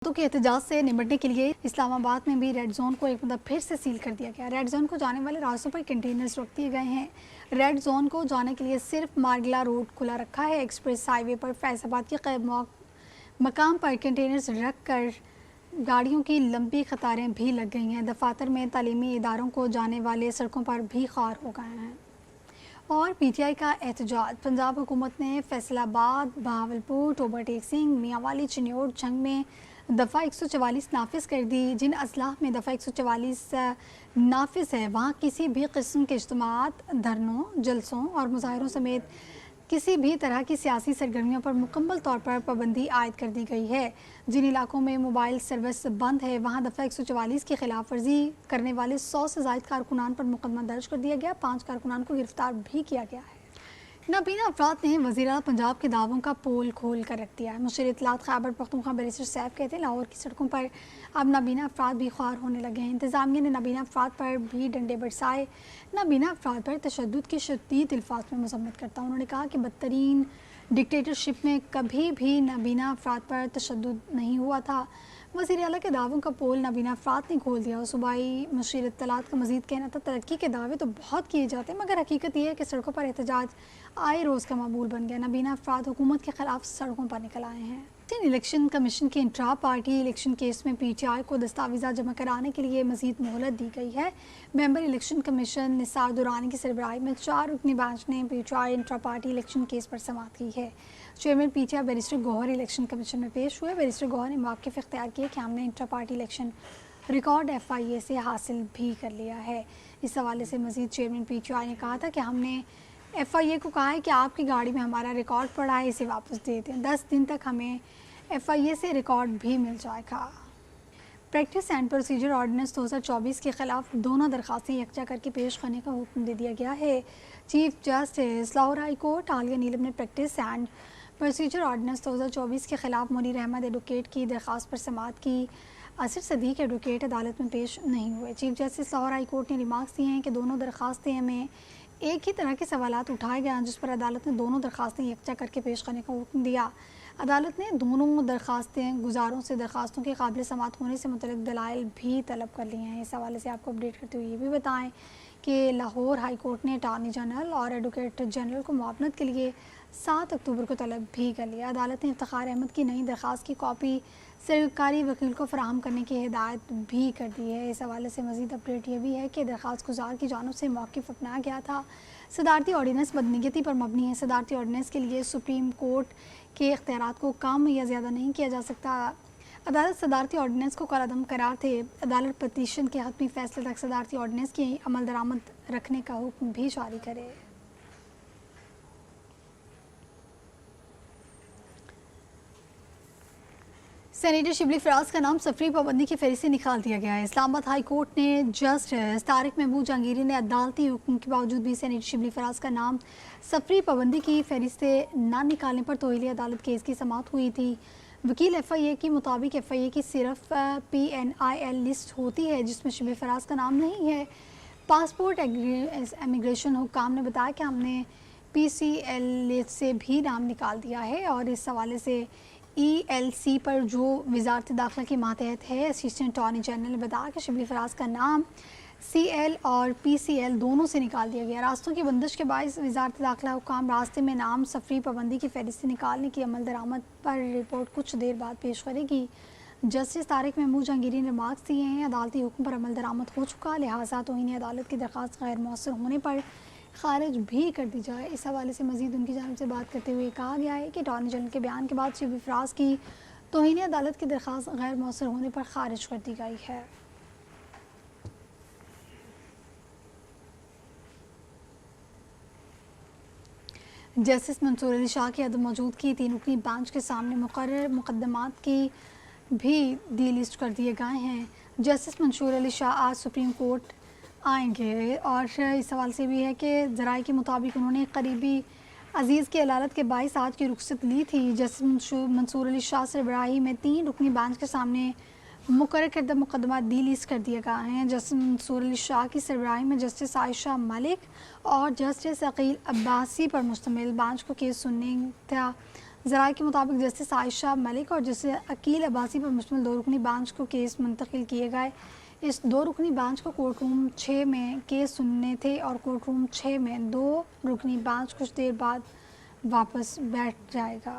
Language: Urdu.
کے احتجاج سے نمٹنے کے لیے اسلام آباد میں بھی ریڈ زون کو ایک مدت پھر سے سیل کر دیا گیا۔ ریڈ زون کو جانے والے راستوں پر کنٹینرز روک دیے گئے ہیں۔ ریڈ زون کو جانے کے لیے صرف مارگلا روڈ کھلا رکھا ہے۔ ایکسپریس ہائی وے پر فیض آباد کے قریب مقام پر کنٹینرز رکھ کر گاڑیوں کی لمبی قطاریں بھی لگ گئی ہیں۔ دفاتر میں تعلیمی اداروں کو جانے والے سڑکوں پر بھی خار ہو گئے ہیں۔ اور پی ٹی آئی کا احتجاج۔ پنجاب حکومت نے فیصل آباد، بہاولپور، ٹوبر ٹیک سنگھ، میاں والی، چنیوڑ، جھنگ میں دفعہ 144 نافذ کر دی۔ جن اضلاع میں دفعہ 144 نافذ ہے وہاں کسی بھی قسم کے اجتماعات، دھرنوں، جلسوں اور مظاہروں سمیت کسی بھی طرح کی سیاسی سرگرمیوں پر مکمل طور پر پابندی عائد کر دی گئی ہے۔ جن علاقوں میں موبائل سروس بند ہے وہاں دفعہ 144 کی خلاف ورزی کرنے والے 100 سے زائد کارکنان پر مقدمہ درج کر دیا گیا۔ 5 کارکنان کو گرفتار بھی کیا گیا ہے۔ نابینا افراد نے وزیر اعلیٰ پنجاب کے دعووں کا پول کھول کر رکھ دیا ہے۔ مشیر اطلاعات خیبر پختونخوا بیرسٹر سیف کہتے ہیں لاہور کی سڑکوں پر اب نابینا افراد بھی خوار ہونے لگے ہیں۔ انتظامیہ نے نابینا افراد پر بھی ڈنڈے برسائے۔ نابینا افراد پر تشدد کی شدید الفاظ میں مذمت کرتا انہوں نے کہا کہ بدترین ڈکٹیٹرشپ میں کبھی بھی نابینا افراد پر تشدد نہیں ہوا تھا۔ وزیر اعلیٰ کے دعووں کا پول نابینا افراد نے کھول دیا۔ صوبائی مشیر اطلاعات کا مزید کہنا تھا ترقی کے دعوے تو بہت کیے جاتے ہیں مگر حقیقت یہ ہے کہ سڑکوں پر احتجاج آئے روز کا معمول بن گیا۔ نابینا افراد حکومت کے خلاف سڑکوں پر نکل آئے ہیں۔ الیکشن کمیشن کے انٹرا پارٹی الیکشن کیس میں پی ٹی آئی کو دستاویزات جمع کرانے کے لیے مزید مہلت دی گئی ہے۔ Member election commission Nisar Durrani کی سربراہی میں 4 رکنی بینچ نے P T I intra party election case پر سماعت کی ہے۔ Chairman P T I barrister Gohar election commission میں پیش ہوئے۔ بیرسٹر گوہر نے موقف اختیار کیا کہ ہم نے intra party election record F I A سے حاصل بھی کر لیا ہے۔ اس حوالے سے مزید چیئرمین پی ٹی آئی نے کہا تھا کہ ہم نے ایف آئی اے کو کہا ہے کہ آپ کی گاڑی میں ہمارا ریکارڈ پڑا ہے، اسے واپس دے دیں۔ 10 دن تک ہمیں ایف آئی اے سے ریکارڈ بھی مل جائے گا۔ پریکٹس اینڈ پروسیجر آرڈیننس 2024 کے خلاف دونوں درخواستیں یکجا کر کے پیش کرنے کا حکم دے دیا گیا ہے۔ Chief justice Lahore high court Aalia Neelum نے پریکٹس اینڈ پروسیجر آرڈیننس 2024 کے خلاف منیر احمد ایڈوکیٹ کی درخواست پر سماعت کی۔ اصر صدیق ایڈوکیٹ عدالت میں پیش نہیں ہوئے۔ Chief justice Lahore high court نے ریمارکس دیے ہیں کہ دونوں درخواستیں میں ایک ہی طرح کے سوالات اٹھائے گئے جس پر عدالت نے دونوں درخواستیں یکجا کر کے پیش کرنے کا حکم دیا۔ عدالت نے دونوں درخواستیں گزاروں سے درخواستوں کے قابل سماعت ہونے سے متعلق دلائل بھی طلب کر لیے ہیں۔ اس حوالے سے آپ کو اپڈیٹ کرتے ہوئے یہ بھی بتائیں کہ لاہور ہائی کورٹ نے اٹارنی جنرل اور ایڈوکیٹ جنرل کو معاونت کے لیے 7 اکتوبر کو طلب بھی کر لیا۔ عدالت نے افتخار احمد کی نئی درخواست کی کاپی سرکاری وکیل کو فراہم کرنے کی ہدایت بھی کر دی ہے۔ اس حوالے سے مزید اپڈیٹ یہ بھی ہے کہ درخواست گزار کی جانب سے موقف اپنایا گیا تھا۔ صدارتی آرڈیننس بدنیتی پر مبنی ہے۔ صدارتی آرڈیننس کے لیے سپریم کورٹ کے اختیارات کو کم یا زیادہ نہیں کیا جا سکتا۔ عدالت صدارتی آرڈیننس کو کالعدم قرار دے۔ عدالت پٹیشن کے حتمی فیصلے تک صدارتی آرڈیننس کی عمل درآمد رکھنے کا حکم بھی جاری کرے۔ سینیٹر شبلی فراز کا نام سفری پابندی کی فہرست سے نکال دیا گیا ہے۔ اسلام آباد ہائی کورٹ نے جسٹس طارق محمود جہانگیری نے عدالتی حکم کے باوجود بھی سینیٹر شبلی فراز کا نام سفری پابندی کی فہرست سے نہ نکالنے پر توحیلی عدالت کیس کی سماعت ہوئی تھی۔ وکیل ایف آئی اے کے مطابق ایف آئی اے کی صرف پی این آئی ایل لسٹ ہوتی ہے جس میں شبلی فراز کا نام نہیں ہے۔ پاسپورٹ امیگریشن حکام نے بتایا کہ ہم نے پی سی ایل لسٹ سے بھی نام نکال دیا ہے اور اس حوالے سے ای ایل سی پر جو وزارت داخلہ کی ماتحت ہے۔ اسسٹنٹ اٹارنی جنرل نے بتایا کہ شبلی فراز کا نام سی ایل اور پی سی ایل دونوں سے نکال دیا گیا۔ راستوں کی بندش کے باعث وزارت داخلہ حکام راستے میں نام سفری پابندی کی فہرست سے نکالنے کی عمل درآمد پر رپورٹ کچھ دیر بعد پیش کرے گی۔ جسٹس طارق محمود جہانگیری نے ریمارکس دیے ہیں عدالتی حکم پر عمل درآمد ہو چکا، لہٰذا توہین عدالت کی درخواست غیر مؤثر ہونے پر خارج بھی کر دی جائے۔ اس حوالے سے مزید ان کی جانب سے بات کرتے ہوئے کہا گیا ہے کہ اٹارنی جنرل کے بیان کے بعد شبلی فراز کی توہین عدالت کی درخواست غیر مؤثر ہونے پر خارج کر دی گئی ہے۔ جسٹس منصور علی شاہ کی عدم موجودگی 3 رکنی بینچ کے سامنے مقرر مقدمات کی بھی ڈی لسٹ کر دیے گئے ہیں۔ جسٹس منصور علی شاہ آج سپریم کورٹ آئیں گے اور اس حوالے سے بھی ہے کہ ذرائع کے مطابق انہوں نے قریبی عزیز کی علالت کے باعث آج کی رخصت لی تھی۔ جسٹس منصور علی شاہ سربراہی میں 3 رکنی بینچ کے سامنے مقرر کردہ مقدمات ڈی لسٹ کر دیے گئے ہیں۔ جسٹس منصور علی شاہ کی سربراہی میں جسٹس عائشہ ملک اور جسٹس عقیل عباسی پر مشتمل بینچ کو کیس سننے تھا ذرائع کے مطابق جسٹس عائشہ ملک اور جسٹس عقیل عباسی پر مشتمل 2 رکنی بینچ کو کیس منتقل کیے گئے۔ اس 2 رکنی بینچ کو کورٹ روم 6 میں کیس سننے تھے اور کورٹ روم 6 میں 2 رکنی بینچ کچھ دیر بعد واپس بیٹھ جائے گا۔